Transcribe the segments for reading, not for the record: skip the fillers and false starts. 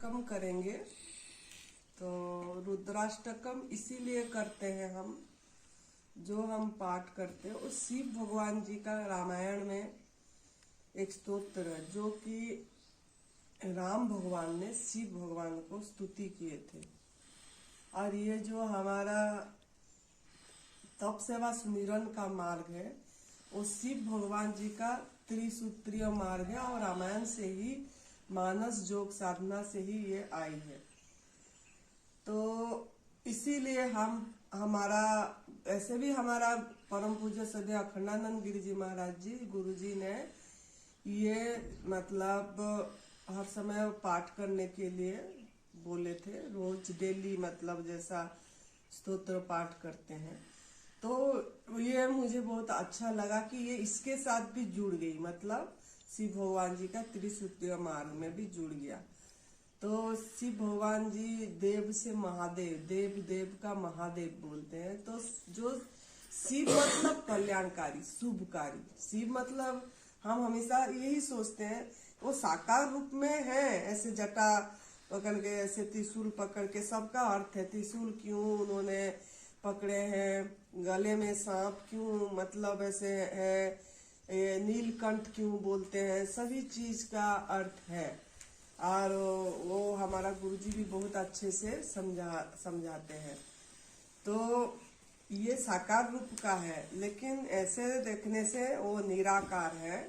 रुद्राष्टकम करेंगे। तो रुद्राष्टकम इसीलिए करते हैं हम, जो हम पाठ करते हैं वो शिव भगवान जी का रामायण में एक स्तोत्र है, जो कि राम भगवान ने शिव भगवान को स्तुति किए थे। और ये जो हमारा तप सेवा सुमिरन का मार्ग है वो शिव भगवान जी का त्रिसूत्रीय मार्ग है और रामायण से ही, मानस योग साधना से ही ये आई है। तो इसीलिए हम हमारा ऐसे भी हमारा परम पूज्य सदैव अखंडानंद गिरि जी महाराज जी गुरु जी ने ये मतलब हर समय पाठ करने के लिए बोले थे, रोज डेली मतलब जैसा स्तोत्र पाठ करते हैं। तो ये मुझे बहुत अच्छा लगा कि ये इसके साथ भी जुड़ गई, मतलब शिव भगवान जी का त्रिसूत्रीय मार्ग में भी जुड़ गया। तो शिव भगवान जी देव से महादेव, देव देव का महादेव बोलते हैं। तो जो शिव मतलब कल्याणकारी, शुभकारी, शिव मतलब हम हमेशा यही सोचते हैं वो साकार रूप में है, ऐसे जटा पकड़ के, ऐसे त्रिशूल पकड़ के, सबका अर्थ है त्रिशूल क्यों उन्होंने पकड़े हैं, गले में सांप क्यों मतलब ऐसे है, नीलकंठ क्यों बोलते हैं, सभी चीज का अर्थ है। और वो हमारा गुरुजी भी बहुत अच्छे से समझाते हैं। तो ये साकार रूप का है, लेकिन ऐसे देखने से वो निराकार है।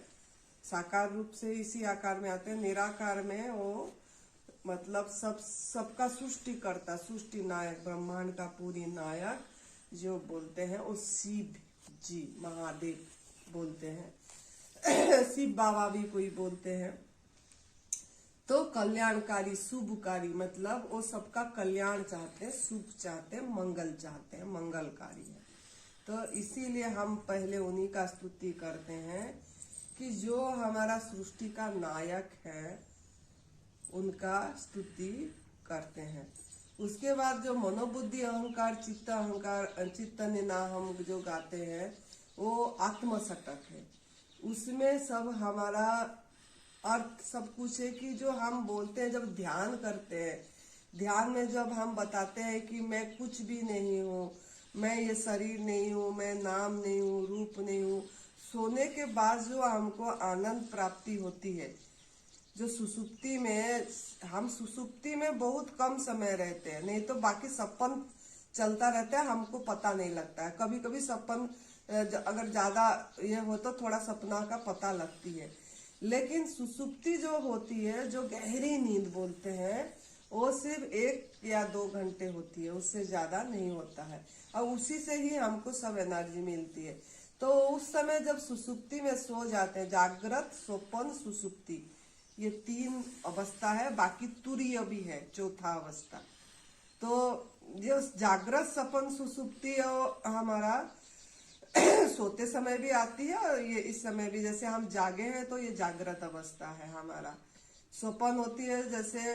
साकार रूप से इसी आकार में आते हैं, निराकार में वो मतलब सबका सृष्टि करता, सृष्टि नायक, ब्रह्मांड का पूरी नायक जो बोलते हैं वो शिव जी महादेव बोलते हैं। शिव बाबा भी कोई बोलते हैं। तो कल्याणकारी, शुभकारी मतलब वो सबका कल्याण चाहते हैं, शुभ चाहते हैं, मंगल चाहते हैं, मंगलकारी है। तो इसीलिए हम पहले उन्हीं का स्तुति करते हैं कि जो हमारा सृष्टि का नायक है उनका स्तुति करते हैं। उसके बाद जो मनोबुद्धि अहंकार चित्त अहंकार चित्त निनाहम जो गाते हैं वो आत्मसटक है। उसमें सब हमारा अर्थ सब कुछ है कि जो हम बोलते हैं जब ध्यान करते हैं, ध्यान में जब हम बताते हैं कि मैं कुछ भी नहीं हूँ, मैं ये शरीर नहीं हूँ, मैं नाम नहीं हूँ, रूप नहीं हूँ, सोने के बाद जो हमको आनंद प्राप्ति होती है, जो सुसुप्ति में, हम सुसुप्ति में बहुत कम समय रहते हैं, नहीं तो बाकी सपन चलता रहता है, हमको पता नहीं लगता है। कभी कभी सपन अगर ज्यादा ये हो तो थोड़ा सपना का पता लगती है, लेकिन सुसुप्ति जो होती है, जो गहरी नींद बोलते हैं, वो सिर्फ 1 या 2 घंटे होती है, उससे ज्यादा नहीं होता है। और उसी से ही हमको सब एनर्जी मिलती है। तो उस समय जब सुसुप्ति में सो जाते हैं, जागृत स्वप्न सुसुप्ति, ये 3 अवस्था है, बाकी तुरीय भी है, चौथा अवस्था। तो ये जागृत स्वप्न सुसुप्ति हमारा सोते समय भी आती है और ये इस समय भी, जैसे हम जागे हैं तो ये जागृत अवस्था है हमारा। स्वप्न होती है जैसे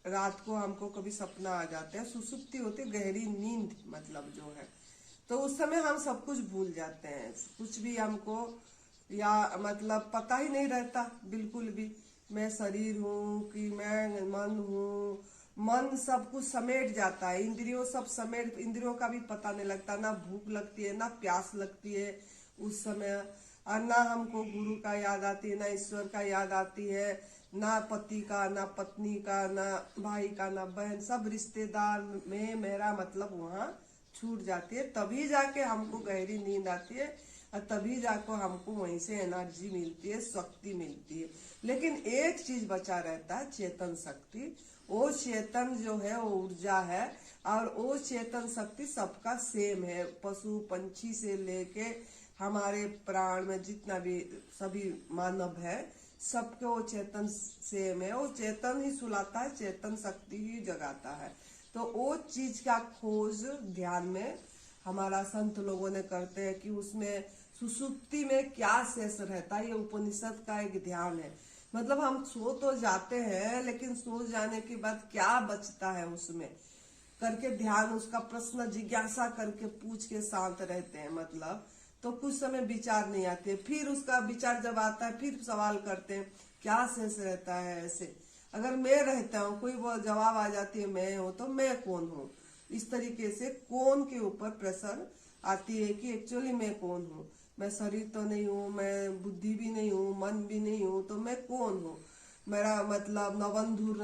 रात को हमको कभी सपना आ जाते हैं, सुसुप्ति होती है गहरी नींद मतलब जो है। तो उस समय हम सब कुछ भूल जाते हैं, कुछ भी हमको या मतलब पता ही नहीं रहता बिल्कुल भी, मैं शरीर हूँ कि मैं मन हूँ। मन सब कुछ समेट जाता है, इंद्रियों सब समेट, इंद्रियों का भी पता नहीं लगता, ना भूख लगती है ना प्यास लगती है उस समय, और ना हमको गुरु का याद आती है, ना ईश्वर का याद आती है, ना पति का, ना पत्नी का, ना भाई का, ना बहन, सब रिश्तेदार में मेरा मतलब वहाँ छूट जाती है। तभी जाके हमको गहरी नींद आती है और तभी जाकर हमको वहीं से एनर्जी मिलती है, शक्ति मिलती है। लेकिन एक चीज बचा रहता है, चेतन शक्ति। वो चेतन जो है वो ऊर्जा है, और वो चेतन शक्ति सबका सेम है, पशु पंछी से लेके हमारे प्राण में जितना भी सभी मानव है, सबके वो चेतन सेम है। वो चेतन ही सुलाता है, चेतन शक्ति ही जगाता है। तो वो चीज का खोज ध्यान में हमारा संत लोगों ने करते हैं कि उसमें सुसुप्ति में क्या शेष रहता है। ये उपनिषद का एक ध्यान है, मतलब हम सो तो जाते हैं लेकिन सो जाने के बाद क्या बचता है उसमें करके ध्यान, उसका प्रश्न जिज्ञासा करके पूछ के शांत रहते हैं। मतलब तो कुछ समय विचार नहीं आते, फिर उसका विचार जब आता है फिर सवाल करते हैं क्या शेष रहता है ऐसे। अगर मैं रहता हूँ, कोई वो जवाब आ जाती है मैं हूँ, तो मैं कौन हूँ। इस तरीके से कौन के ऊपर प्रेशर आती है कि एक्चुअली मैं कौन हूँ। मैं शरीर तो नहीं हूँ, मैं बुद्धि भी नहीं हूँ, मन भी नहीं हूँ, तो मैं कौन हूँ। मेरा मतलब नवंधुर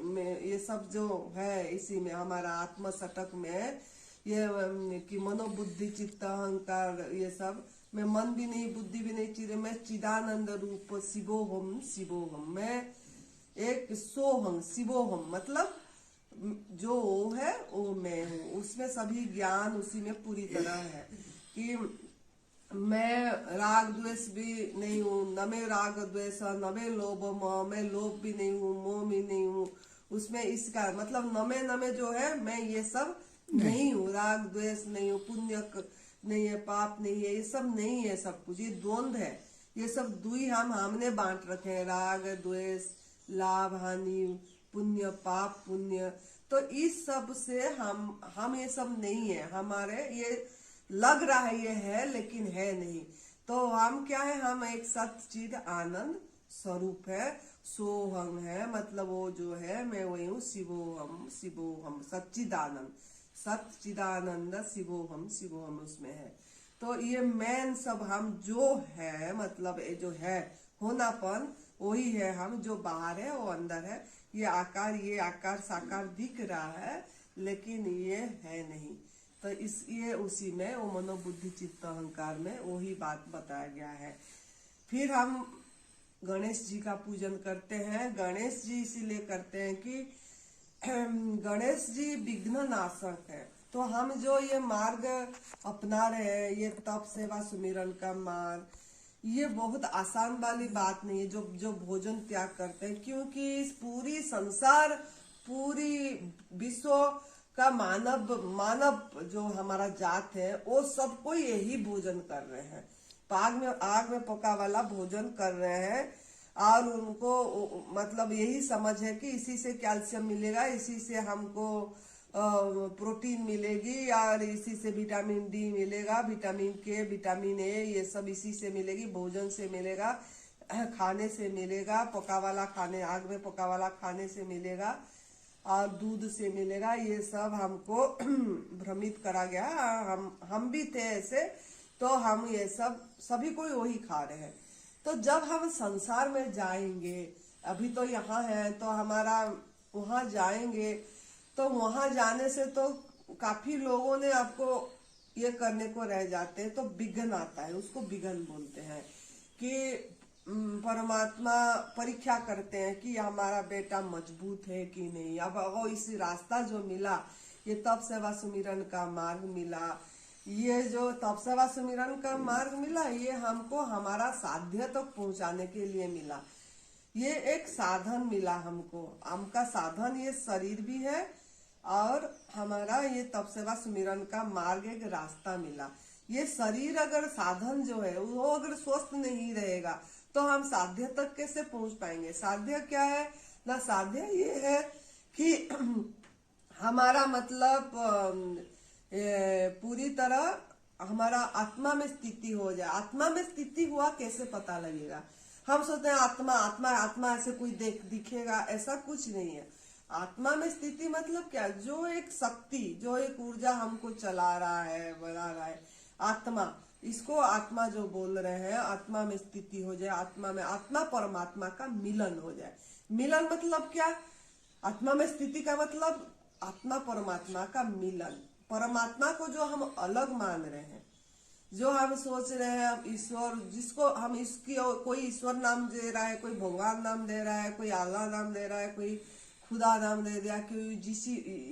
में ये सब जो है, इसी में हमारा आत्म सटक में ये कि मनोबुद्धि चित्त अहंकार, ये सब मैं मन भी नहीं, बुद्धि भी नहीं, चिर मैं चिदानंद रूप शिवोहम शिवोहम, मैं एक सोहम शिवोहम, मतलब जो वो है वो मैं हूँ। उसमें सभी ज्ञान उसी में पूरी तरह है कि मैं राग द्वेष भी नहीं हूँ, न मैं राग द्वेष, न मैं लोभ मोह, मैं लोभ भी नहीं हूँ, मोह भी नहीं हूँ। उसमें इसका मतलब न में जो है मैं ये सब नहीं हूँ, राग द्वेष नहीं हूँ, पुण्य नहीं है, पाप नहीं है, ये सब नहीं है। सब कुछ ये द्वंद्व है, ये सब दुई हमने बांट रखे हैं, राग द्वेष, लाभ हानि, पुण्य पाप पुण्य। तो इस सब से हम ये सब नहीं है, हमारे ये लग रहा है ये है लेकिन है नहीं। तो हम क्या है, हम एक सच्चिद आनंद स्वरूप है, सोहम है, मतलब वो जो है मैं वही हूँ, शिवोहम शिवोहम, सच्चिदानंद, सच्चिदानंद शिवोहम शिवोहम उसमें है। तो ये मैन सब हम जो है, मतलब ये जो है होनापन, वही है हम, जो बाहर है वो अंदर है। ये आकार साकार दिख रहा है लेकिन ये है नहीं। तो इस ये उसी में वो मनोबुद्धि चित्त अहंकार में वही बात बताया गया है। फिर हम गणेश जी का पूजन करते हैं। गणेश जी इसीलिए करते हैं कि गणेश जी विघ्न नाशक है। तो हम जो ये मार्ग अपना रहे हैं, ये तप सेवा सुमिरन का मार्ग, ये बहुत आसान वाली बात नहीं है। जो भोजन त्याग करते हैं, क्योंकि इस पूरी संसार, पूरी विश्व का मानव जो हमारा जात है, वो सबको यही भोजन कर रहे हैं, आग में पका वाला भोजन कर रहे हैं। और उनको मतलब यही समझ है कि इसी से कैल्शियम मिलेगा, इसी से हमको प्रोटीन मिलेगी, और इसी से विटामिन डी मिलेगा, विटामिन के, विटामिन ए, ये सब इसी से मिलेगी, भोजन से मिलेगा, खाने से मिलेगा, पका वाला खाने, आग में पका वाला खाने से मिलेगा, और दूध से मिलेगा। ये सब हमको भ्रमित करा गया। हम भी थे ऐसे, तो हम ये सब सभी कोई वही खा रहे हैं। तो जब हम संसार में जाएंगे, अभी तो यहाँ है, तो हमारा वहां जाएंगे, तो वहां जाने से तो काफी लोगों ने आपको ये करने को रह जाते हैं, तो विघ्न आता है, उसको विघ्न बोलते हैं। कि परमात्मा परीक्षा करते हैं कि हमारा बेटा मजबूत है कि नहीं। अब वो इस रास्ता जो मिला, ये तप सेवा सुमिरन का मार्ग मिला, ये जो तप सेवा सुमिरन का मार्ग मिला, ये हमको हमारा साध्य तक पहुंचाने के लिए मिला। ये एक साधन मिला हमको, हमका साधन ये शरीर भी है, और हमारा ये तप सेवा सुमिरन का मार्ग एक रास्ता मिला। ये शरीर अगर साधन जो है वो अगर स्वस्थ नहीं रहेगा, तो हम साध्य तक कैसे पहुंच पाएंगे। साध्य क्या है ना, साध्य ये है कि हमारा मतलब पूरी तरह हमारा आत्मा में स्थिति हो जाए। आत्मा में स्थिति हुआ कैसे पता लगेगा। हम सोचते हैं आत्मा आत्मा आत्मा ऐसे कोई दिखेगा, ऐसा कुछ नहीं है। आत्मा में स्थिति मतलब क्या, जो एक शक्ति, जो एक ऊर्जा हमको चला रहा है, बढ़ा रहा है, आत्मा, इसको आत्मा जो बोल रहे हैं, आत्मा में स्थिति हो जाए, आत्मा में आत्मा परमात्मा का मिलन हो जाए। मिलन मतलब क्या, आत्मा में स्थिति का मतलब आत्मा परमात्मा का मिलन। परमात्मा को जो हम अलग मान रहे हैं, जो हम सोच रहे हैं ईश्वर, जिसको हम इसकी कोई ईश्वर नाम दे रहा है, कोई भगवान नाम दे रहा है, कोई अल्लाह नाम दे रहा है, कोई खुदा नाम दे दिया, कोई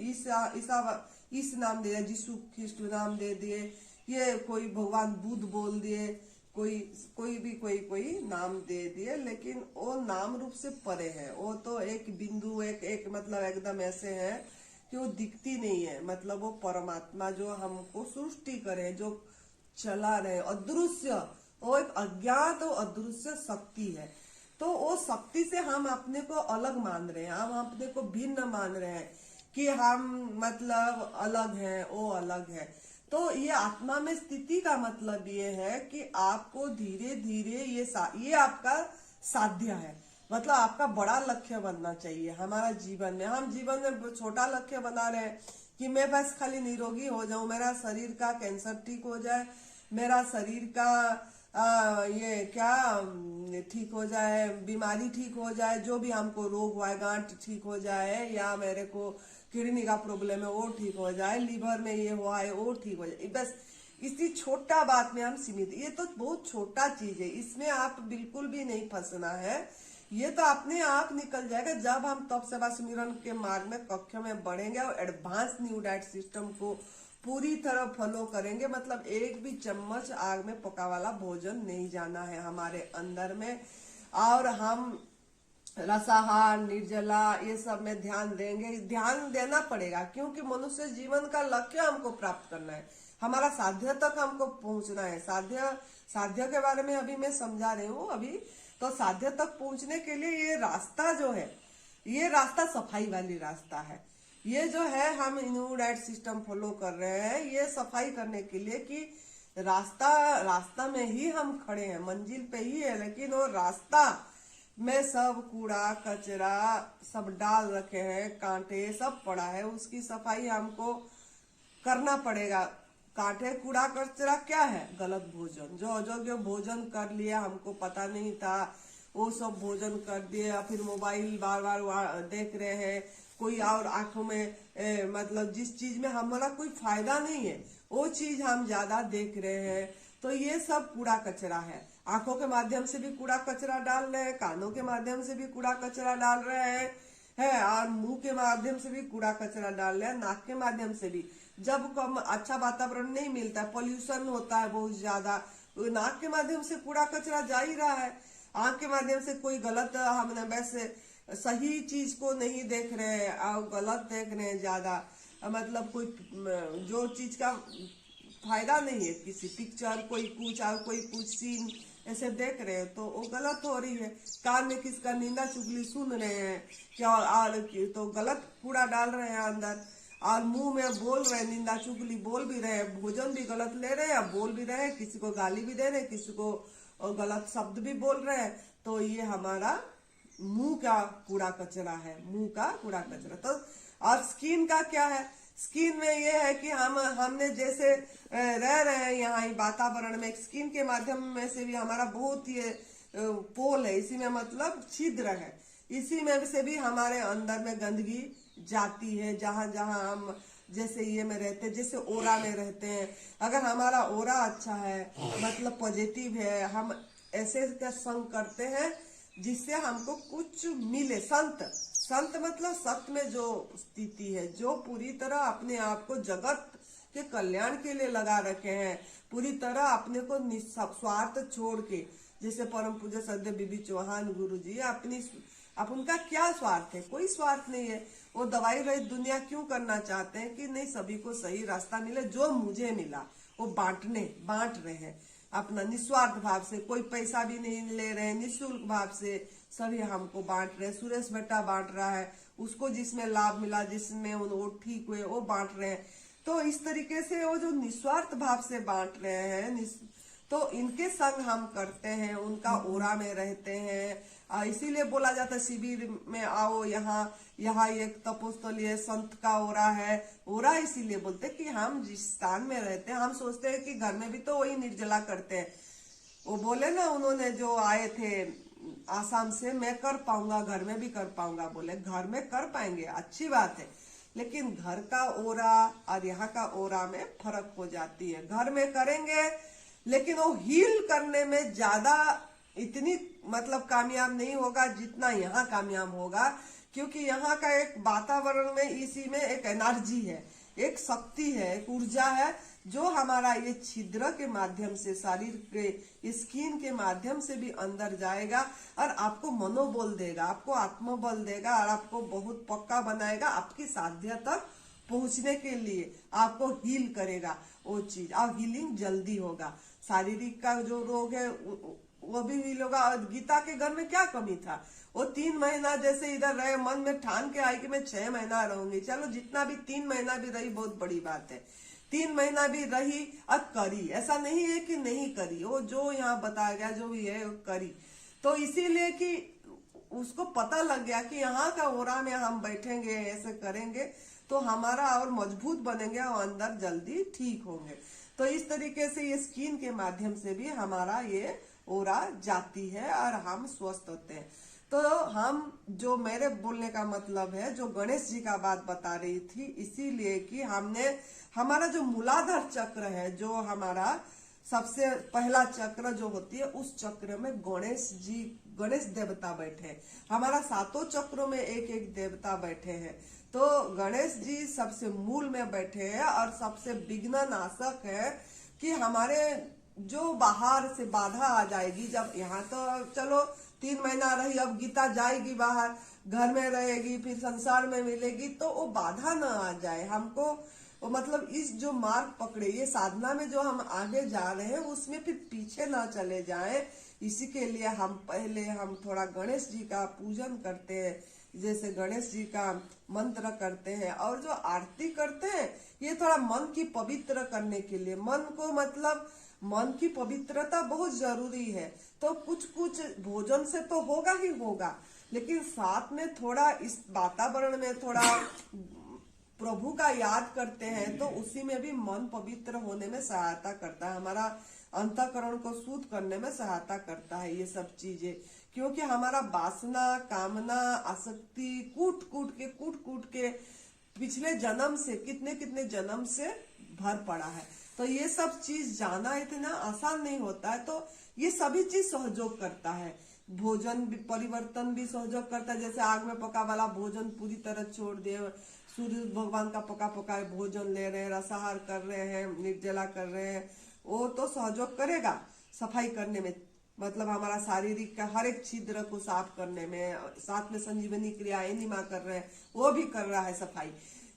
इस नाम दे दिया, यीशु ख्रिस्ट नाम दे दिए, ये कोई भगवान बुद्ध बोल दिए, कोई नाम दे दिए, लेकिन वो नाम रूप से परे है। वो तो एक बिंदु, एक मतलब एकदम ऐसे है कि वो दिखती नहीं है। मतलब वो परमात्मा जो हमको सृष्टि करे, जो चला रहे, अदृश्य, वो एक अज्ञात और अदृश्य शक्ति है। तो वो शक्ति से हम अपने को अलग मान रहे हैं, हम अपने को भिन्न मान रहे हैं कि हम मतलब अलग हैं, वो अलग है। तो ये आत्मा में स्थिति का मतलब ये है कि आपको धीरे धीरे ये आपका साध्य है। मतलब आपका बड़ा लक्ष्य बनना चाहिए हमारा जीवन में। हम जीवन में छोटा लक्ष्य बना रहे हैं कि मैं बस खाली निरोगी हो जाऊं, मेरा शरीर का कैंसर ठीक हो जाए, मेरा शरीर का ये क्या ठीक हो जाए, बीमारी ठीक हो जाए, जो भी हमको रोग हुआ है, गांठ ठीक हो जाए, या मेरे को किडनी का प्रॉब्लम है वो ठीक हो जाए, लीवर में ये हुआ है वो ठीक हो जाए। बस इसी छोटा बात में हम सीमित, ये तो बहुत छोटा चीज है, इसमें आप बिल्कुल भी नहीं फंसना है। ये तो अपने आप निकल जाएगा जब हम तप सेवा सुमिरन के मार्ग में कक्षा में बढ़ेंगे और एडवांस न्यू डाइट सिस्टम को पूरी तरह फॉलो करेंगे। मतलब एक भी चम्मच आग में पका वाला भोजन नहीं जाना है हमारे अंदर में, और हम रसाहार निर्जला ये सब में ध्यान देंगे, ध्यान देना पड़ेगा, क्योंकि मनुष्य जीवन का लक्ष्य हमको प्राप्त करना है, हमारा साध्य तक हमको पहुंचना है। साध्य के बारे में अभी मैं समझा रही हूँ अभी। तो साध्य तक पहुंचने के लिए ये रास्ता जो है, ये रास्ता सफाई वाली रास्ता है। ये जो है हम न्यू डाइट सिस्टम फॉलो कर रहे हैं, ये सफाई करने के लिए कि रास्ता में ही हम खड़े हैं, मंजिल पे ही है, लेकिन वो रास्ता में सब कूड़ा कचरा सब डाल रखे हैं, कांटे सब पड़ा है, उसकी सफाई हमको करना पड़ेगा। कांटे कूड़ा कचरा क्या है? गलत भोजन, जो भोजन कर लिया, हमको पता नहीं था, वो सब भोजन कर दिए, फिर मोबाइल बार बार देख रहे हैं, कोई और आंखों में मतलब जिस चीज में हमारा कोई फायदा नहीं है वो चीज हम ज्यादा देख रहे हैं, तो ये सब कूड़ा कचरा है। आंखों के माध्यम से भी कूड़ा कचरा डाल रहे हैं, कानों के माध्यम से भी कूड़ा कचरा डाल रहे हैं है, और मुंह के माध्यम से भी कूड़ा कचरा डाल रहे हैं, नाक के माध्यम से भी। जब कम अच्छा वातावरण नहीं मिलता है, पोल्यूशन होता है बहुत ज्यादा, तो नाक के माध्यम से कूड़ा कचरा जा ही रहा है। आंख के माध्यम से कोई गलत, हमने वैसे सही चीज को नहीं देख रहे हैं और गलत देख रहे हैं ज्यादा, मतलब कोई जो चीज का फायदा नहीं है, किसी पिक्चर कोई कुछ और कोई कुछ सीन ऐसे देख रहे हैं तो वो गलत हो रही है। कान में किसका निंदा चुगली सुन रहे हैं क्या, और तो गलत कूड़ा डाल रहे हैं अंदर, और मुंह में बोल रहे हैं, निंदा चुगली बोल भी रहे हैं, भोजन भी गलत ले रहे हैं, बोल भी रहे हैं, किसी को गाली भी दे रहे हैं, किसी को गलत शब्द भी बोल रहे हैं, तो ये हमारा मुंह का कूड़ा कचरा है, मुंह का कूड़ा कचरा। तो और स्किन का क्या है? स्किन में ये है कि हमने जैसे रह रहे हैं यहाँ वातावरण में, स्किन के माध्यम में से भी हमारा बहुत ये पोल है, इसी में मतलब छिद्र है, इसी में से भी हमारे अंदर में गंदगी जाती है। जहां जहां हम जैसे ये में रहते हैं, जैसे ओरा में रहते हैं, अगर हमारा ओरा अच्छा है मतलब पॉजिटिव है, हम ऐसे का संग करते हैं जिससे हमको कुछ मिले। संत मतलब सत्य में जो स्थिति है, जो पूरी तरह अपने आप को जगत के कल्याण के लिए लगा रखे हैं, पूरी तरह अपने को निस्वार्थ छोड़ के, जैसे परम पूज्य सद्य बीबी चौहान गुरु जी अब उनका क्या स्वार्थ है? कोई स्वार्थ नहीं है। वो दवाई रहित दुनिया क्यों करना चाहते हैं कि नहीं सभी को सही रास्ता मिले, जो मुझे मिला वो बांट रहे हैं अपना निस्वार्थ भाव से, कोई पैसा भी नहीं ले रहे हैं, निःशुल्क भाव से सभी हमको बांट रहे हैं। सुरेश बेटा बांट रहा है, उसको जिसमें लाभ मिला, जिसमें वो ठीक हुए वो बांट रहे हैं। तो इस तरीके से वो जो निस्वार्थ भाव से बांट रहे हैं, तो इनके संग हम करते हैं, उनका ओरा में रहते हैं। इसीलिए बोला जाता है शिविर में आओ, यहाँ एक तपोस्थलीय संत का ओरा है। ओरा इसीलिए बोलते कि हम जिस स्थान में रहते हैं, हम सोचते हैं कि घर में भी तो वही निर्जला करते हैं। वो बोले ना, उन्होंने जो आए थे आसाम से, मैं कर पाऊंगा, घर में भी कर पाऊंगा। बोले घर में कर पाएंगे, अच्छी बात है, लेकिन घर का ओरा और यहाँ का ओरा में फर्क हो जाती है। घर में करेंगे लेकिन वो हील करने में ज्यादा इतनी मतलब कामयाब नहीं होगा जितना यहाँ कामयाब होगा, क्योंकि यहाँ का एक वातावरण में, इसी में एक एनर्जी है, एक शक्ति है, एक ऊर्जा है, जो हमारा ये छिद्र के माध्यम से, शरीर के स्किन के माध्यम से भी अंदर जाएगा और आपको मनोबल देगा, आपको आत्मबल देगा और आपको बहुत पक्का बनाएगा। आपकी साध्य तक पहुंचने के लिए आपको हील करेगा वो चीज, और हीलिंग जल्दी होगा। शारीरिक का जो रोग है वो भी हील होगा। और गीता के घर में क्या कमी था? वो 3 महीना जैसे इधर रहे, मन में ठान के आई कि मैं 6 महीना रहूंगी। चलो जितना भी 3 महीना भी रही बहुत बड़ी बात है, 3 महीना भी रही और करी, ऐसा नहीं है कि नहीं करी, वो जो यहाँ बताया गया जो भी है करी। तो इसीलिए कि उसको पता लग गया कि यहाँ का ओरा में हम बैठेंगे, ऐसे करेंगे तो हमारा और मजबूत बनेंगे और अंदर जल्दी ठीक होंगे। तो इस तरीके से ये स्किन के माध्यम से भी हमारा ये ओरा जाती है और हम स्वस्थ होते हैं। तो हम, जो मेरे बोलने का मतलब है, जो गणेश जी का बात बता रही थी, इसीलिए कि हमने हमारा जो मूलाधार चक्र है, जो हमारा सबसे पहला चक्र जो होती है, उस चक्र में गणेश जी, गणेश देवता बैठे हैं। हमारा 7 चक्रों में एक एक देवता बैठे हैं। तो गणेश जी सबसे मूल में बैठे हैं और सबसे विघ्न नाशक है कि हमारे जो बाहर से बाधा आ जाएगी, जब यहाँ तो चलो 3 महीना रही, अब गीता जाएगी बाहर, घर में रहेगी, फिर संसार में मिलेगी, तो वो बाधा न आ जाए हमको। मतलब इस जो मार्ग पकड़े, ये साधना में जो हम आगे जा रहे हैं, उसमें फिर पीछे ना चले जाएं, इसी के लिए हम थोड़ा गणेश जी का पूजन करते हैं। जैसे गणेश जी का मंत्र करते हैं और जो आरती करते हैं, ये थोड़ा मन की पवित्र करने के लिए, मन की पवित्रता बहुत जरूरी है। तो कुछ कुछ भोजन से तो होगा ही होगा, लेकिन साथ में थोड़ा इस वातावरण में थोड़ा प्रभु का याद करते हैं, तो उसी में भी मन पवित्र होने में सहायता करता है, हमारा अंतःकरण को शुद्ध करने में सहायता करता है ये सब चीजें। क्योंकि हमारा वासना, कामना, आसक्ति कूट कूट के पिछले जन्म से, कितने कितने जन्म से भर पड़ा है। तो ये सब चीज जाना इतना आसान नहीं होता है। तो ये सभी चीज सहयोग करता है। भोजन भी, परिवर्तन भी सहयोग करता है। जैसे आग में पका वाला भोजन पूरी तरह छोड़ दे, सूर्य भगवान का पका पका भोजन ले रहे हैं, रसाहार कर रहे हैं, निर्जला कर रहे हैं, वो तो सहयोग करेगा सफाई करने में, मतलब हमारा शारीरिक का हर एक छिद्र को साफ करने में। साथ में संजीवनी क्रिया एनिमा कर रहे हैं, वो भी कर रहा है सफाई।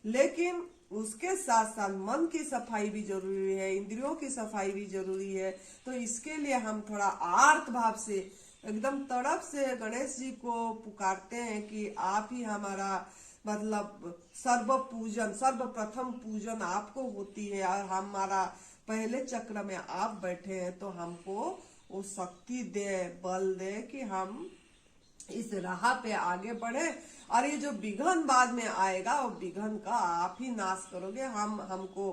लेकिन उसके साथ साथ मन की सफाई भी जरूरी है, इंद्रियों की सफाई भी जरूरी है। तो इसके लिए हम थोड़ा आर्त भाव से, एकदम तड़प से गणेश जी को पुकारते हैं कि आप ही हमारा, मतलब सर्वप्रथम पूजन आपको होती है, और हमारा पहले चक्र में आप बैठे हैं, तो हमको वो शक्ति दे, बल दे कि हम इस राह पे आगे बढ़े। और ये जो विघन बाद में आएगा, वो विघन का आप ही नाश करोगे, हमको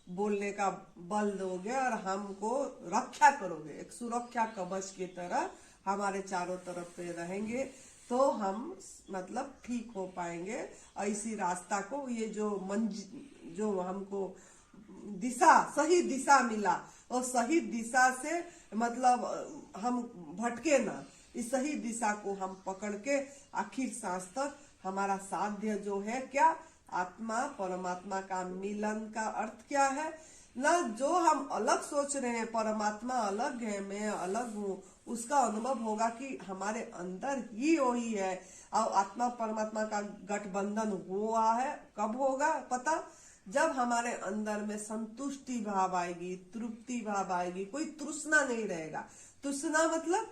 बोलने का बल दोगे और हमको रक्षा करोगे, एक सुरक्षा कवच की तरह हमारे चारों तरफ पे रहेंगे, तो हम मतलब ठीक हो पाएंगे। और इसी रास्ता को, ये जो हमको दिशा, सही दिशा मिला, और सही दिशा से मतलब हम भटके ना, इस सही दिशा को हम पकड़ के आखिर सांस तक हमारा साध्य जो है क्या, आत्मा परमात्मा का मिलन का अर्थ क्या है ना, जो हम अलग सोच रहे हैं, परमात्मा अलग है, मैं अलग हूँ, उसका अनुभव होगा कि हमारे अंदर ही वही है। और आत्मा परमात्मा का गठबंधन हुआ है, कब होगा पता, जब हमारे अंदर में संतुष्टि भाव आएगी, तृप्ति भाव आएगी, कोई तृष्णा नहीं रहेगा। तृष्णा मतलब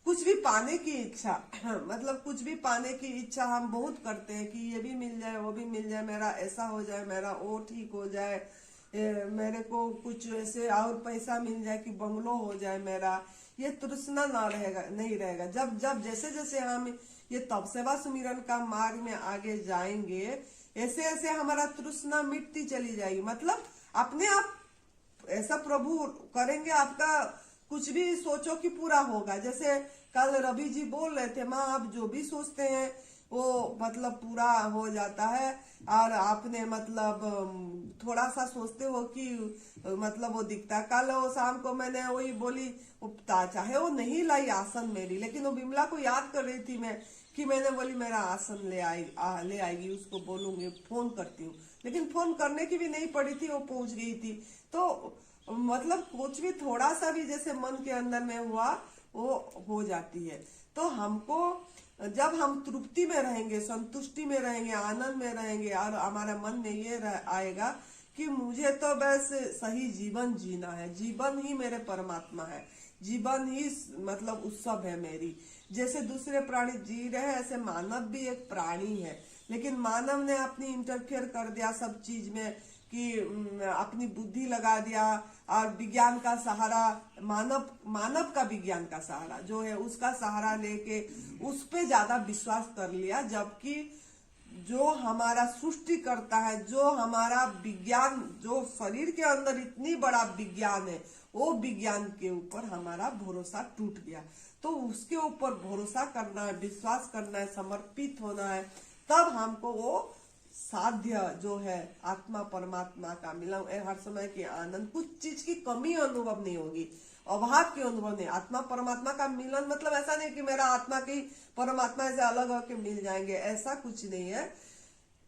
कुछ भी पाने की इच्छा मतलब कुछ भी पाने की इच्छा हम बहुत करते हैं कि ये भी मिल जाए, वो भी मिल जाए, मेरा ऐसा हो जाए, मेरा वो ठीक हो जाए, मेरे को कुछ ऐसे और पैसा मिल जाए कि बंगलो हो जाए मेरा। ये तृष्णा ना रहेगा, नहीं रहेगा। जब जैसे जैसे हम ये तप सेवा सुमिरन का मार्ग में आगे जाएंगे, ऐसे ऐसे हमारा तृष्णा मिटती चली जाएगी। मतलब अपने आप ऐसा प्रभु करेंगे, आपका कुछ भी सोचो कि पूरा होगा। जैसे कल रवि जी बोल रहे थे, माँ आप जो भी सोचते हैं वो मतलब पूरा हो जाता है, और आपने मतलब थोड़ा सा सोचते हो कि मतलब वो दिखता है। कल वो शाम को मैंने वही बोली, चाहे वो नहीं लाई आसन मेरी, लेकिन वो बिमला को याद कर रही थी मैं, कि मैंने बोली मेरा आसन ले आएगी, उसको बोलूंगी, फोन करती हूँ, लेकिन फोन करने की भी नहीं पड़ी थी, वो पहुंच गई थी। तो मतलब कुछ भी थोड़ा सा भी जैसे मन के अंदर में हुआ, वो हो जाती है। तो हमको जब हम तृप्ति में रहेंगे, संतुष्टि में रहेंगे, आनंद में रहेंगे, और हमारा मन में ये आएगा कि मुझे तो बस सही जीवन जीना है, जीवन ही मेरे परमात्मा है, जीवन ही मतलब उत्सव है मेरी। जैसे दूसरे प्राणी जी रहे हैं, ऐसे मानव भी एक प्राणी है, लेकिन मानव ने अपनी इंटरफेयर कर दिया सब चीज में, कि अपनी बुद्धि लगा दिया और विज्ञान का सहारा, मानव का विज्ञान का सहारा जो है उसका सहारा लेके उस पे ज्यादा विश्वास कर लिया, जबकि जो हमारा सृष्टि करता है, जो हमारा विज्ञान, जो शरीर के अंदर इतनी बड़ा विज्ञान है, वो विज्ञान के ऊपर हमारा भरोसा टूट गया। तो उसके ऊपर भरोसा करना है, विश्वास करना है, समर्पित होना है, तब हमको वो साध्य जो है आत्मा परमात्मा का मिलन, हर समय के आनंद, कुछ चीज की कमी अनुभव नहीं होगी, अभाव के अनुभव नहीं। आत्मा परमात्मा का मिलन मतलब ऐसा नहीं कि मेरा आत्मा की परमात्मा से अलग होकर मिल जाएंगे, ऐसा कुछ नहीं है।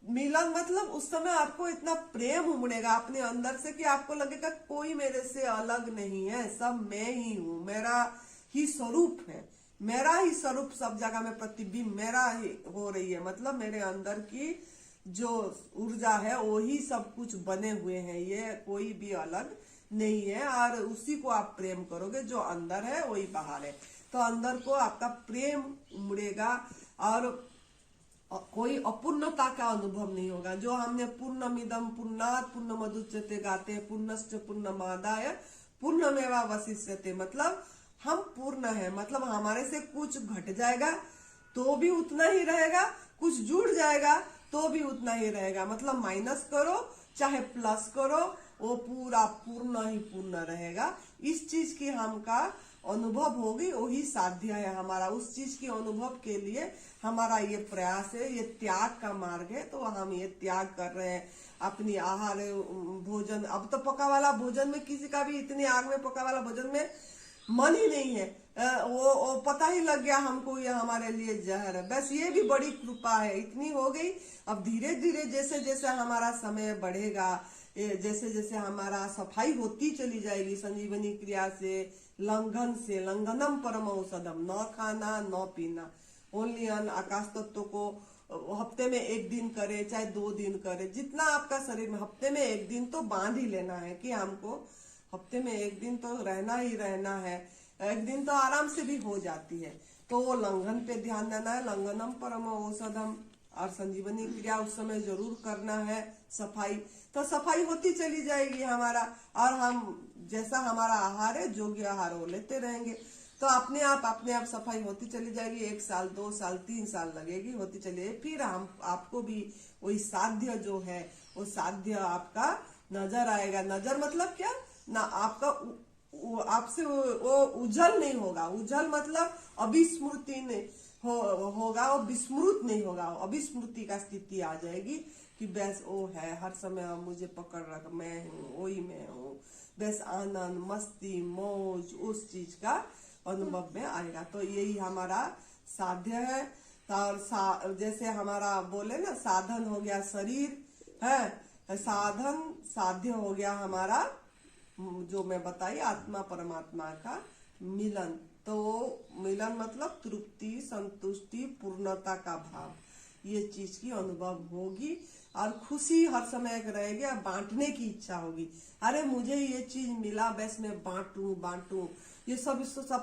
मिलन मतलब उस समय आपको इतना प्रेम उमड़ेगा अपने अंदर से कि आपको लगेगा कोई मेरे से अलग नहीं है, सब मैं ही हूँ, मेरा ही स्वरूप है, मेरा ही स्वरूप सब जगह में प्रतिबिंब मेरा ही हो रही है। मतलब मेरे अंदर की जो ऊर्जा है वो ही सब कुछ बने हुए हैं, ये कोई भी अलग नहीं है। और उसी को आप प्रेम करोगे, जो अंदर है वही बाहर है। तो अंदर को आपका प्रेम उमड़ेगा और कोई अपूर्णता का अनुभव नहीं होगा। जो हमने पूर्णमिदं पूर्णात् पूर्णमुदच्यते गाते, पूर्णस्य पूर्णमादाय पूर्णमेवावशिष्यते, मतलब हम पूर्ण है, मतलब हमारे से कुछ घट जाएगा तो भी उतना ही रहेगा, कुछ जुड़ जाएगा तो भी उतना ही रहेगा। मतलब माइनस करो चाहे प्लस करो, वो पूरा पूर्ण ही पूर्ण रहेगा। इस चीज की हमका अनुभव होगी, वही साध्य है हमारा। उस चीज के अनुभव के लिए हमारा ये प्रयास है, ये त्याग का मार्ग है। तो हम ये त्याग कर रहे हैं अपनी आहार भोजन। अब तो पका वाला भोजन में किसी का भी, इतनी आग में पका वाला भोजन में मन ही नहीं है, वो पता ही लग गया हमको ये हमारे लिए जहर है। बस ये भी बड़ी कृपा है, इतनी हो गई। अब धीरे धीरे जैसे जैसे हमारा समय बढ़ेगा, जैसे जैसे हमारा सफाई होती चली जाएगी संजीवनी क्रिया से, लंघन से, लंघनम परम औषधम, न खाना न पीना, ओनली अन आकाश तत्व को हफ्ते में 1 दिन करे चाहे 2 दिन करे, जितना आपका शरीर में, हफ्ते में 1 दिन तो बांध ही लेना है कि हमको हफ्ते में 1 दिन तो रहना ही रहना है। 1 दिन तो आराम से भी हो जाती है। तो वो लंघन पे ध्यान देना है, लंघनम परम औषधम। और संजीवनी क्रिया उस समय जरूर करना है, सफाई। तो सफाई होती चली जाएगी हमारा, और हम जैसा हमारा आहार है, योग्य आहार वो लेते रहेंगे, तो अपने आप सफाई होती चली जाएगी। 1 साल 2 साल 3 साल लगेगी, होती चली। फिर हम आपको भी वही साध्य जो है, वो साध्य आपका नजर आएगा। नजर मतलब क्या ना, आपका आपसे वो उज्जवल नहीं होगा। उज्जवल मतलब अभिस्मृति नहीं होगा, वो विस्मृत नहीं होगा, अभिस्मृति का स्थिति आ जाएगी कि बस वो है, हर समय मुझे पकड़ रखा, मैं हूँ, वही मैं हूँ। बस आनंद, मस्ती, मौज, उस चीज का अनुभव में आएगा। तो यही हमारा साध्य है। और जैसे हमारा बोले ना, साधन हो गया शरीर है, साधन साध्य हो गया हमारा, जो मैं बताई आत्मा परमात्मा का मिलन। तो मिलन मतलब तृप्ति, संतुष्टि, पूर्णता का भाव, ये चीज की अनुभव होगी। और खुशी हर समय रहेगी, और बांटने की इच्छा होगी। अरे मुझे ये चीज मिला, बस मैं बांटूं। ये सब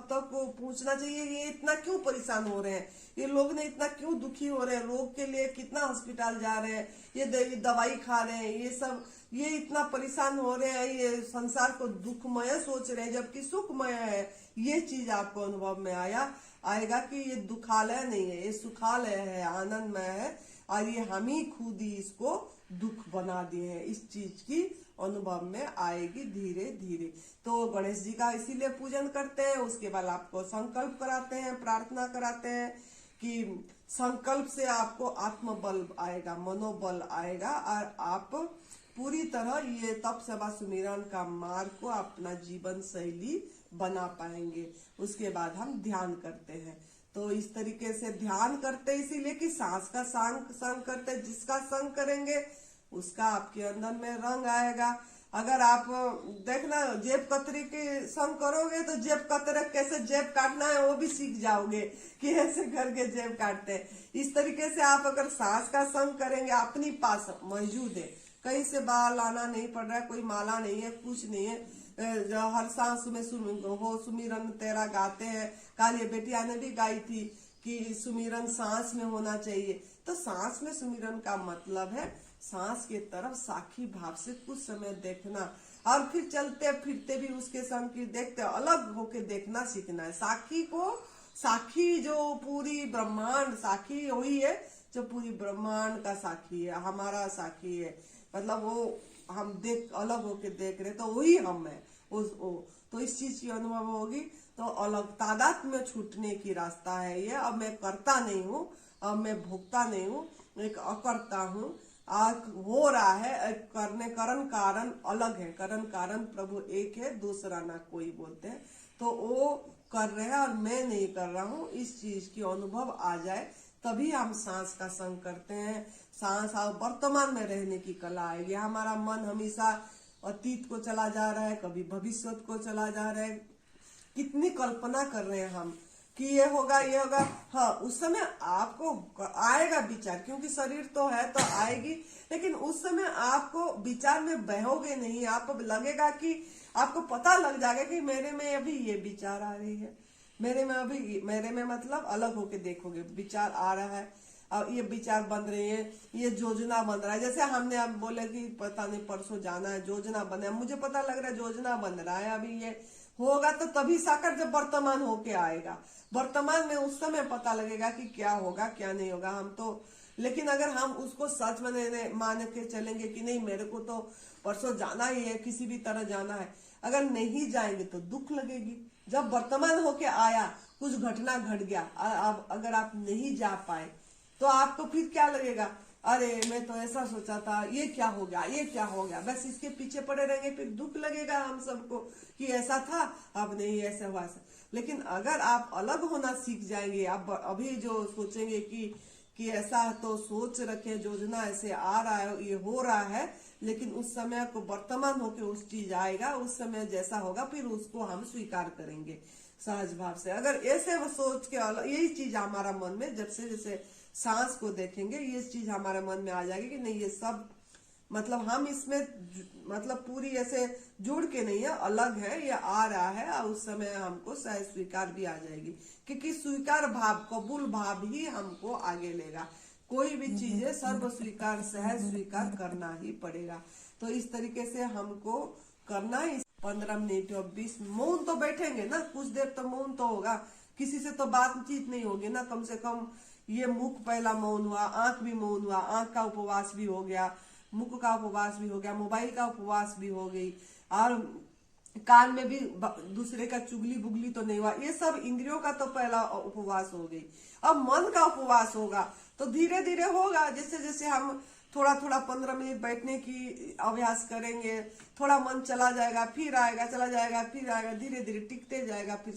तक को पूछना चाहिए, ये इतना क्यों परेशान हो रहे हैं, ये लोग ने इतना क्यों दुखी हो रहे हैं, रोग के लिए कितना हॉस्पिटल जा रहे हैं, ये दवाई खा रहे हैं, ये सब, ये इतना परेशान हो रहे हैं, ये संसार को दुखमय सोच रहे हैं जबकि सुखमय है। ये चीज आपको अनुभव में आएगा कि ये दुखालय नहीं है, ये सुखालय है, आनंदमय है, और ये हम ही खुद ही इसको दुख बना दिए हैं। इस चीज की अनुभव में आएगी धीरे धीरे। तो गणेश जी का इसीलिए पूजन करते हैं। उसके बाद आपको संकल्प कराते हैं, प्रार्थना कराते हैं कि संकल्प से आपको आत्मबल आएगा, मनोबल आएगा, और आप पूरी तरह ये तप सेवा सुमिरन का मार्ग को अपना जीवन शैली बना पाएंगे। उसके बाद हम ध्यान करते हैं। तो इस तरीके से ध्यान करते इसीलिए कि सांस का संग करते, जिसका संग करेंगे उसका आपके अंदर में रंग आएगा। अगर आप देखना जेब कतरी के संग करोगे तो जेब कतरे कैसे जेब काटना है वो भी सीख जाओगे कि ऐसे करके जेब काटते हैं। इस तरीके से आप अगर सांस का संग करेंगे, अपनी पास मौजूद है, कहीं से बाहर लाना नहीं पड़ रहा है, कोई माला नहीं है, कुछ नहीं है, हर सांस में हो सुमिरन तेरा गाते हैं। कल ये बेटिया ने भी गाई थी कि सुमिरन सांस में होना चाहिए। तो सांस में सुमिरन का मतलब है सांस के तरफ साक्षी भाव से कुछ समय देखना, और फिर चलते फिरते भी उसके संग की देखते अलग होके देखना सीखना है। साक्षी को, साक्षी जो पूरी ब्रह्मांड, साक्षी वही है जो पूरी ब्रह्मांड का साक्षी है, हमारा साक्षी है। मतलब वो हम देख अलग होके देख रहे तो वही हम है तो इस चीज की अनुभव होगी। तो अलग तादाद में छूटने की रास्ता है ये। अब मैं करता नहीं हूँ, अब मैं भोगता नहीं हूँ, एक अकर्ता हूँ। हो रहा है, करने करण कारण अलग है, करण कारण प्रभु एक है, दूसरा ना कोई बोलते हैं। तो वो कर रहे हैं और मैं नहीं कर रहा हूँ, इस चीज की अनुभव आ जाए तभी हम सांस का संग करते हैं। सांस और वर्तमान में रहने की कला आएगी। हमारा मन हमेशा अतीत को चला जा रहा है, कभी भविष्य को चला जा रहा है, कितनी कल्पना कर रहे हैं हम कि ये होगा ये होगा। हाँ, उस समय आपको आएगा विचार, क्योंकि शरीर तो है तो आएगी, लेकिन उस समय आपको विचार में बहोगे नहीं। आपको लगेगा कि आपको पता लग जाएगा कि मेरे में अभी ये विचार आ रही है, मेरे में मतलब अलग होके देखोगे, विचार आ रहा है और ये विचार बन रहे हैं, ये योजना बन रहा है। जैसे हमने अब बोले कि पता नहीं परसों जाना है, योजना बन रहा है, मुझे पता लग रहा है योजना बन रहा है, अभी ये होगा तो तभी साकार जब वर्तमान होके आएगा। वर्तमान में उस समय पता लगेगा कि क्या होगा क्या नहीं होगा। हम तो, लेकिन अगर हम उसको सच में मान के चलेंगे कि नहीं मेरे को तो परसों जाना ही है, किसी भी तरह जाना है, अगर नहीं जाएंगे तो दुख लगेगी। जब वर्तमान होके आया, कुछ घटना घट गया, अब अगर आप नहीं जा पाए तो आपको फिर क्या लगेगा, अरे मैं तो ऐसा सोचा था, ये क्या हो गया ये क्या हो गया, बस इसके पीछे पड़े रहेंगे, फिर दुख लगेगा हम सबको कि ऐसा था अब नहीं ऐसा हुआ ऐसा। लेकिन अगर आप अलग होना सीख जाएंगे, आप अभी जो सोचेंगे कि ऐसा तो सोच रखे, योजना ऐसे आ रहा है, ये हो रहा है, लेकिन उस समय को वर्तमान होके उस चीज आएगा, उस समय जैसा होगा फिर उसको हम स्वीकार करेंगे सहज भाव से। अगर ऐसे वो सोच के यही चीज हमारा मन में जैसे जैसे सांस को देखेंगे, ये चीज हमारे मन में आ जाएगी कि नहीं ये सब मतलब हम इसमें मतलब पूरी ऐसे जुड़ के नहीं है, अलग है, ये आ रहा है, और उस समय हमको सहज स्वीकार भी आ जाएगी, क्योंकि स्वीकार भाव, कबूल भाव ही हमको आगे लेगा। कोई भी चीज है सर्व स्वीकार, सहज स्वीकार करना ही पड़ेगा। तो इस तरीके से हमको करना है। 15 मिनट और 20 मौन तो बैठेंगे ना, कुछ देर तो मौन तो होगा, किसी से तो बातचीत नहीं होगी ना, कम से कम ये मुख पहला मौन हुआ, आंख भी मौन हुआ, आंख का उपवास भी हो गया, मुख का उपवास भी हो गया, मोबाइल का उपवास भी हो गई, और कान में भी दूसरे का चुगली बुगली तो नहीं हुआ। ये सब इंद्रियों का तो पहला उपवास हो गई। अब मन का उपवास होगा तो धीरे धीरे होगा, जैसे जैसे हम थोड़ा थोड़ा 15 मिनट बैठने की अभ्यास करेंगे, थोड़ा मन चला जाएगा फिर आएगा, चला जाएगा फिर आएगा, धीरे धीरे टिकते जाएगा। फिर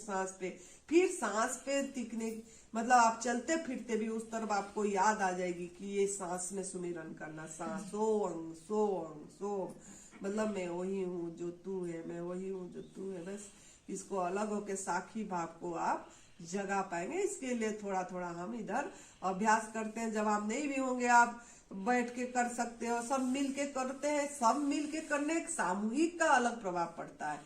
सांस पे टिकने मतलब आप चलते फिरते भी उस तरफ आपको याद आ जाएगी कि ये सांस में सुमिरन करना, सांस सोम सोम सोम, मतलब मैं वही हूँ जो तू है, मैं वही हूँ जो तू है। बस इसको अलग होके साक्षी भाव को आप जगा पाएंगे। इसके लिए थोड़ा थोड़ा हम इधर अभ्यास करते हैं। जब आप नहीं भी होंगे आप बैठ के कर सकते हो, सब मिल के करते हैं। सब मिल के करने एक सामूहिक का अलग प्रभाव पड़ता है।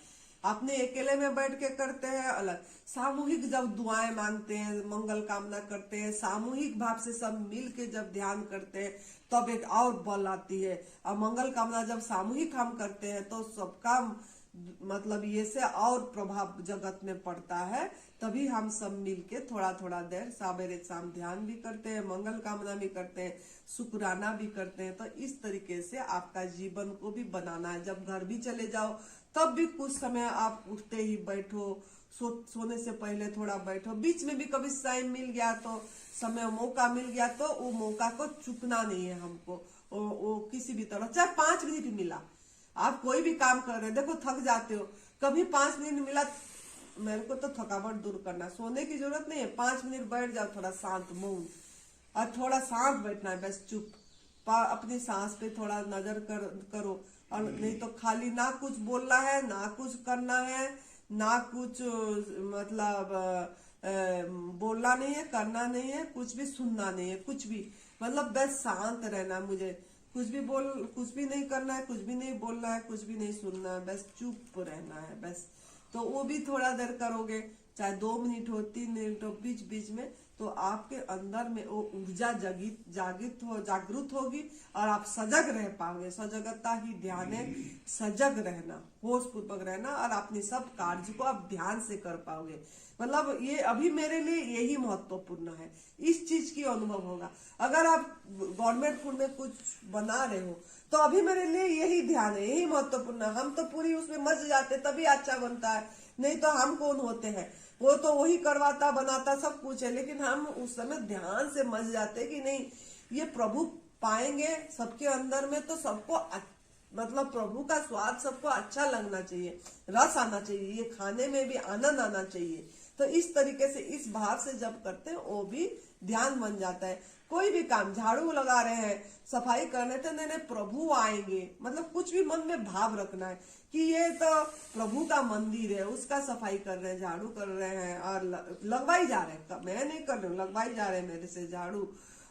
अपने अकेले में बैठ के करते हैं अलग, सामूहिक जब दुआएं मांगते हैं, मंगल कामना करते हैं, सामूहिक भाव से सब मिल के जब ध्यान करते हैं तब एक और बल आती है। और मंगल कामना जब सामूहिक हम करते हैं तो सबका मतलब ये से और प्रभाव जगत में पड़ता है। तभी हम सब मिलके थोड़ा थोड़ा देर सवेरे शाम ध्यान भी करते हैं, मंगल कामना भी करते हैं, शुक्राना भी करते हैं। तो इस तरीके से आपका जीवन को भी बनाना है। जब घर भी चले जाओ तब भी कुछ समय आप उठते ही बैठो, सोने से पहले थोड़ा बैठो, बीच में भी कभी टाइम मिल गया तो समय मौका मिल गया तो वो मौका को चुकना नहीं है हमको। वो किसी भी तरह चाहे 5 मिनट मिला, आप कोई भी काम कर रहे हैं, देखो थक जाते हो, कभी 5 मिनट मिला, मेरे को तो थकावट दूर करना, सोने की जरूरत नहीं है, 5 मिनट बैठ जाओ थोड़ा शांत मौन, और थोड़ा शांत बैठना है, बस चुप, अपनी सांस पे थोड़ा नजर करो। और नहीं तो खाली ना कुछ बोलना है, ना कुछ करना है, ना कुछ मतलब बोलना नहीं है, करना नहीं है, कुछ भी सुनना नहीं है, कुछ भी मतलब बस शांत रहना। मुझे कुछ भी नहीं करना है, कुछ भी नहीं बोलना है, कुछ भी नहीं सुनना है, बस चुप रहना है बस। तो वो भी थोड़ा देर करोगे, चाहे 2 मिनट हो 3 मिनट हो, बीच बीच में तो आपके अंदर में वो ऊर्जा जागृत होगी और आप सजग रह पाओगे। सजगता ही ध्यान है, सजग रहना, होश पूर्वक रहना, और अपने सब कार्य को आप ध्यान से कर पाओगे। मतलब ये अभी मेरे लिए यही महत्वपूर्ण है, इस चीज की अनुभव होगा। अगर आप गवर्नमेंट फूड में कुछ बना रहे हो तो अभी मेरे लिए यही ध्यान है, यही महत्वपूर्ण है। हम तो पूरी उसमें मज जाते तभी अच्छा बनता है, नहीं तो हम कौन होते हैं, वो तो वही करवाता बनाता सब कुछ है, लेकिन हम उस समय ध्यान से मज जाते कि नहीं ये प्रभु पाएंगे सबके अंदर में, तो सबको मतलब प्रभु का स्वाद सबको अच्छा लगना चाहिए, रस आना चाहिए, ये खाने में भी आनंद आना चाहिए। तो इस तरीके से इस भाव से जब करते हैं वो भी ध्यान बन जाता है। कोई भी काम, झाड़ू लगा रहे हैं, सफाई करने थे, नहीं प्रभु आएंगे, मतलब कुछ भी मन में भाव रखना है कि ये तो प्रभु का मंदिर है, उसका सफाई कर रहे हैं, झाड़ू कर रहे हैं और लगवाई जा रहे हैं, मैं नहीं कर रही हूँ, लगवाई जा रहे हैं मेरे से झाड़ू,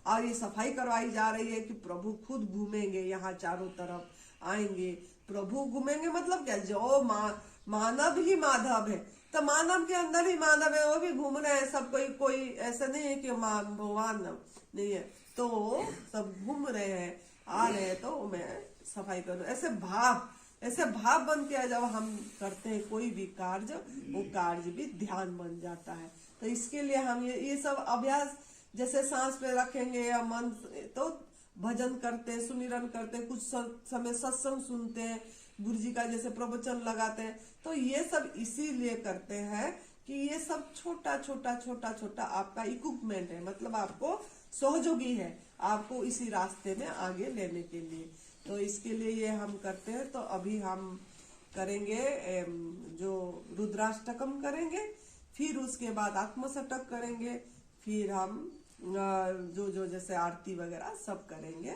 और ये सफाई करवाई जा रही है कि प्रभु खुद घूमेंगे यहाँ चारों तरफ आएंगे। प्रभु घूमेंगे मतलब क्या, जो मानव ही माधव है, तो मानव के अंदर ही मानव है, वो भी घूम रहे हैं सब, कोई ऐसा नहीं है कि भगवान नहीं है, तो सब घूम रहे हैं, आ रहे हैं, तो मैं सफाई करूँ, ऐसे भाव बन के जब हम करते हैं कोई भी कार्य, वो कार्य भी ध्यान बन जाता है। तो इसके लिए हम ये सब अभ्यास, जैसे सांस पे रखेंगे या मन, तो भजन करते हैं, सुमिरन करते हैं, कुछ समय सत्संग सुनते हैं, गुरु जी का जैसे प्रवचन लगाते हैं, तो ये सब इसीलिए करते हैं कि ये सब छोटा छोटा आपका इक्विपमेंट है, मतलब आपको सहयोगी है, आपको इसी रास्ते में आगे लेने के लिए। तो इसके लिए ये हम करते हैं। तो अभी हम करेंगे जो रुद्राष्टकम करेंगे, फिर उसके बाद आत्मसटक करेंगे, फिर हम जो जैसे आरती वगैरह सब करेंगे।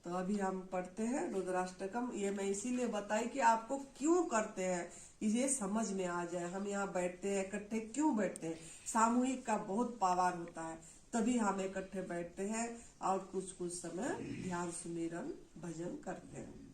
तो अभी हम पढ़ते हैं रुद्राष्टकम। ये मैं इसीलिए बताई कि आपको क्यों करते हैं, ये समझ में आ जाए। हम यहाँ बैठते हैं, इकट्ठे क्यों बैठते हैं, सामूहिक का बहुत पावर होता है, तभी हम इकट्ठे बैठते हैं और कुछ समय ध्यान सुमिरन भजन करते हैं।